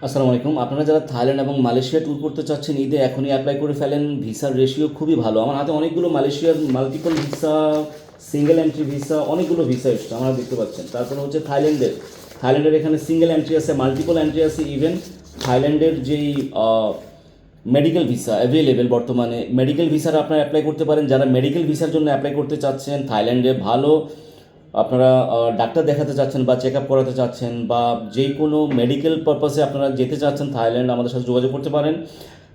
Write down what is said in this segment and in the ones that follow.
আসসালামু আলাইকুম। আপনারা যারা থাইল্যান্ড এবং মালয়েশিয়া ট্যুর করতে চাচ্ছেন ঈদে এখনই অ্যাপ্লাই করে ফেলেন। ভিসার রেশিও খুবই ভালো। আমার হাতে অনেকগুলো মালয়েশিয়ার multiple visa, single entry visa, অনেকগুলো ভিসা এসছে আপনারা দেখতে পাচ্ছেন। তারপরে হচ্ছে থাইল্যান্ডের এখানে সিঙ্গেল এন্ট্রি আছে, মাল্টিপল এন্ট্রি আছে। ইভেন থাইল্যান্ডের যেই মেডিকেল ভিসা অ্যাভেলেবেল বর্তমানে, মেডিকেল ভিসার আপনারা অ্যাপ্লাই করতে পারেন। যারা মেডিকেল ভিসার জন্য অ্যাপ্লাই করতে চাচ্ছেন, থাইল্যান্ডে ভালো আপনারা ডাক্তার দেখাতে চাচ্ছেন বা চেক আপ করাতে চাচ্ছেন বা যে কোনো মেডিকেল পারপাসে আপনারা যেতে চাচ্ছেন থাইল্যান্ড, আমাদের সাথে যোগাযোগ করতে পারেন।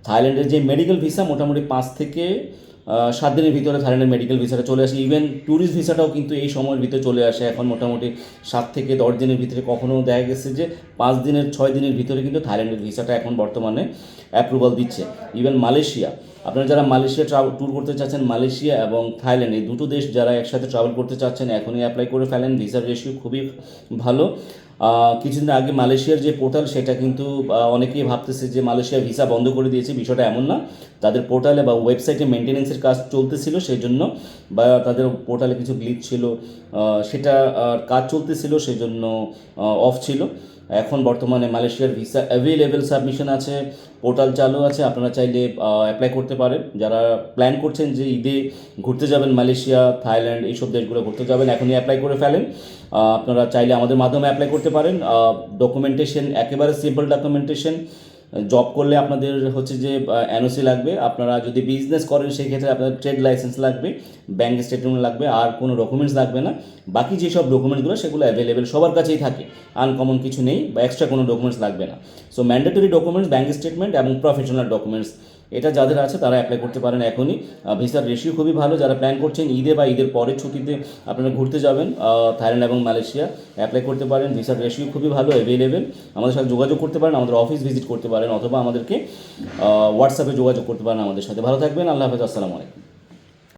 থাইল্যান্ডের যে মেডিকেল ভিসা মোটামুটি 5 থেকে 7 দিনের ভিতরে থাইল্যান্ডের মেডিকেল ভিসাটা চলে আসে। ইভেন ট্যুরিস্ট ভিসাটাও কিন্তু এই সময়ের ভিতরে চলে আসে। এখন মোটামুটি 7 থেকে 10 দিনের ভিতরে, কখনও দেখা গেছে যে 5 দিনের 6 দিনের ভিতরে কিন্তু থাইল্যান্ডের ভিসাটা এখন বর্তমানে অ্যাপ্রুভাল দিচ্ছে। ইভেন মালয়েশিয়া, আপনারা যারা মালয়েশিয়া ট্যুর করতে চাচ্ছেন, মালয়েশিয়া এবং থাইল্যান্ড এই দুটো দেশ যারা একসাথে ট্রাভেল করতে চাচ্ছেন এখনই অ্যাপ্লাই করে ফেলেন। ভিসার রেশিও খুবই ভালো। কিছুদিন আগে মালয়েশিয়ার যে পোর্টাল সেটা কিন্তু অনেকেই ভাবতেছে যে মালয়েশিয়া ভিসা বন্ধ করে দিয়েছে। বিষয়টা এমন না। তাদের পোর্টালে বা ওয়েবসাইটে মেনটেনেন্সের কাজ চলতেছিল, সেই জন্য বা তাদের পোর্টালে কিছু গ্লিচ ছিল, সেটা কাজ চলতেছিল, সেই জন্য অফ ছিল। এখন বর্তমানে মালয়েশিয়ার ভিসা অ্যাভেলেবেল সাবমিশন আছে, পোর্টাল চালু আছে। আপনারা চাইলে অ্যাপ্লাই করতে পারেন। যারা প্ল্যান করছেন যে ঈদে ঘুরতে যাবেন মালয়েশিয়া, থাইল্যান্ড এইসব দেশগুলো ঘুরতে যাবেন, এখনই অ্যাপ্লাই করে ফেলেন। আপনারা চাইলে আমাদের মাধ্যমে অ্যাপ্লাই করতে পারেন। ডকুমেন্টেশন একেবারে সিম্পল ডকুমেন্টেশন। জব করলে আপনাদের হচ্ছে যে এনওসি লাগবে। আপনারা যদি বিজনেস করেন সেই ক্ষেত্রে আপনাদের ট্রেড লাইসেন্স লাগবে, ব্যাঙ্ক স্টেটমেন্ট লাগবে, আর কোনো ডকুমেন্টস লাগবে না। বাকি যেসব ডকুমেন্টসগুলো সেগুলো অ্যাভেলেবেল সবার কাছেই থাকে, আনকমন কিছু নেই বা এক্সট্রা কোনো ডকুমেন্টস লাগবে না। So mandatory documents bank statement এবং প্রফেশনাল ডকুমেন্টস, এটা যাদের আছে তারা অ্যাপ্লাই করতে পারেন এখনই। ভিসার রেশিও খুবই ভালো। যারা প্ল্যান করছেন ঈদে বা ঈদের পরের ছুটিতে আপনারা ঘুরতে যাবেন থাইল্যান্ড এবং মালয়েশিয়া, অ্যাপ্লাই করতে পারেন। ভিসার রেশিও খুবই ভালো, অ্যাভেলেবেল। আমাদের সাথে যোগাযোগ করতে পারেন, আমাদের অফিস ভিজিট করতে পারেন, অথবা আমাদেরকে হোয়াটসঅ্যাপে যোগাযোগ করতে পারেন আমাদের সাথে। ভালো থাকবেন। আল্লাহ হাফেজ। আসসালামু আলাইকুম।